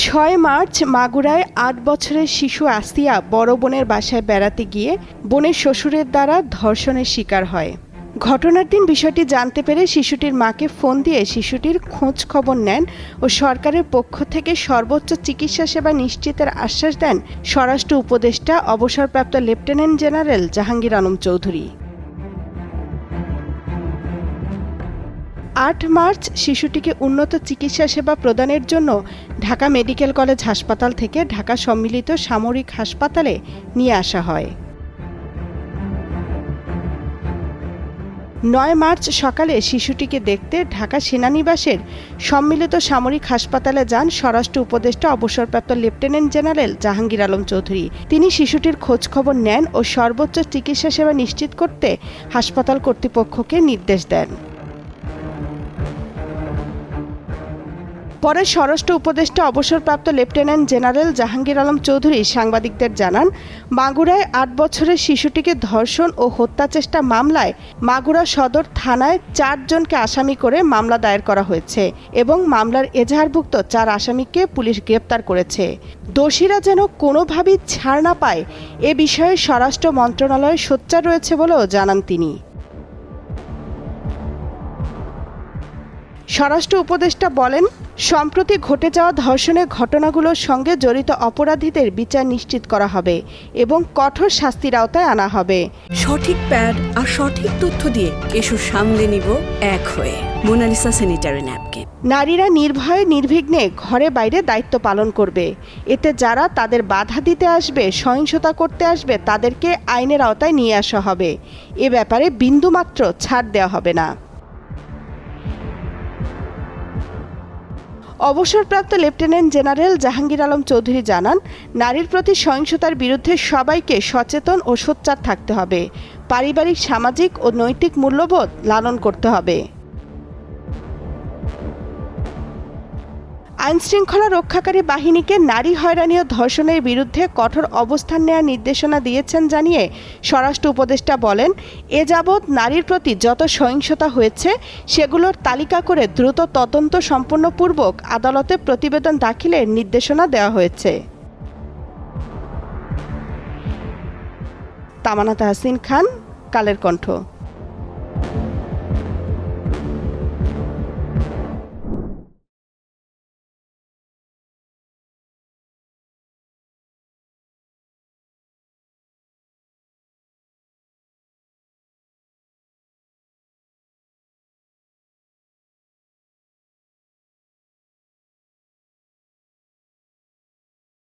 ৬ March মাগুরায় ৮ বছরের শিশু আসিয়া বড় বোনের বাসায় বেড়াতে গিয়ে বোনের শ্বশুরের দ্বারা ধর্ষণের শিকার হয়। ঘটনার দিন বিষয়টি জানতে পেরে শিশুটির মাকে ফোন দিয়ে শিশুটির খোঁজ খবর নেন ও সরকারের পক্ষ থেকে সর্বোচ্চ চিকিৎসা সেবা নিশ্চিতের আশ্বাস দেন স্বরাষ্ট্র উপদেষ্টা অবসরপ্রাপ্ত lieutenant general Jahangir Alam Chowdhury. ৮ March শিশুটিকে উন্নত চিকিৎসা সেবা প্রদানের জন্য ঢাকা মেডিকেল কলেজ হাসপাতাল থেকে ঢাকা সম্মিলিত সামরিক হাসপাতালে নিয়ে আসা হয়। ৯ মার্চ সকালে শিশুটিকে দেখতে ঢাকা সেনানিবাসের সম্মিলিত সামরিক হাসপাতালে যান স্বরাষ্ট্র উপদেষ্টা অবসরপ্রাপ্ত লেফটেন্যান্ট জেনারেল জাহাঙ্গীর আলম চৌধুরী। তিনি শিশুটির খোঁজখবর নেন ও সর্বোচ্চ চিকিৎসা সেবা নিশ্চিত করতে হাসপাতাল কর্তৃপক্ষকে নির্দেশ দেন। পরে স্বরাষ্ট্র উপদেষ্টা অবসরপ্রাপ্ত লেফটেন্যান্ট জেনারেল জাহাঙ্গীর আলম চৌধুরী সাংবাদিকদের জানান, মাগুরায় ৮ বছরের শিশুটিকে ধর্ষণ ও হত্যা চেষ্টা মামলায় মাগুরা সদর থানায় ৪ জনকে আসামি করে মামলা দায়ের করা হয়েছে এবং মামলার এজাহারভুক্ত ৪ আসামিকে পুলিশ গ্রেপ্তার করেছে। দোষীরা যেন কোনোভাবেই ছাড় না পায় এ বিষয়ে স্বরাষ্ট্র মন্ত্রণালয় সোচ্চার রয়েছে বলেও জানান তিনি। স্বরাষ্ট্র উপদেষ্টা বলেন, সম্প্রতি ঘটে যাওয়া ধর্ষণের ঘটনাগুলোর সঙ্গে জড়িত অপরাধীদের বিচার নিশ্চিত করা হবে এবং কঠোর শাস্তির আওতায় আনা হবে। সঠিক প্যাড আর সঠিক তথ্য দিয়ে এসব সামলে নিব এক হয়ে। Monalisa sanitary napkin. নারীরা নির্ভয়ে নির্বিঘ্নে ঘরে বাইরে দায়িত্ব পালন করবে। এতে যারা তাদের বাধা দিতে আসবে, সহিংসতা করতে আসবে, তাদেরকে আইনের আওতায় নিয়ে আসা হবে। এ ব্যাপারে বিন্দুমাত্র ছাড় দেওয়া হবে না। অবসরপ্রাপ্ত লেফটেন্যান্ট জেনারেল জাহাঙ্গীর আলম চৌধুরী জানান, নারীর প্রতি সহিংসতার বিরুদ্ধে সবাইকে সচেতন ও সোচ্চার থাকতে হবে। পারিবারিক, সামাজিক ও নৈতিক মূল্যবোধ লালন করতে হবে। আইনশৃঙ্খলা রক্ষাকারী বাহিনীকে নারী হয়রানি ও ধর্ষণের বিরুদ্ধে কঠোর অবস্থান নেওয়ার নির্দেশনা দিয়েছেন জানিয়ে স্বরাষ্ট্র উপদেষ্টা বলেন, এ যাবৎ নারীর প্রতি যত সহিংসতা হয়েছে সেগুলোর তালিকা করে দ্রুত তদন্ত সম্পন্নপূর্বক আদালতে প্রতিবেদন দাখিলের নির্দেশনা দেওয়া হয়েছে। তামান্না তাহসিন খান, কালের কণ্ঠ।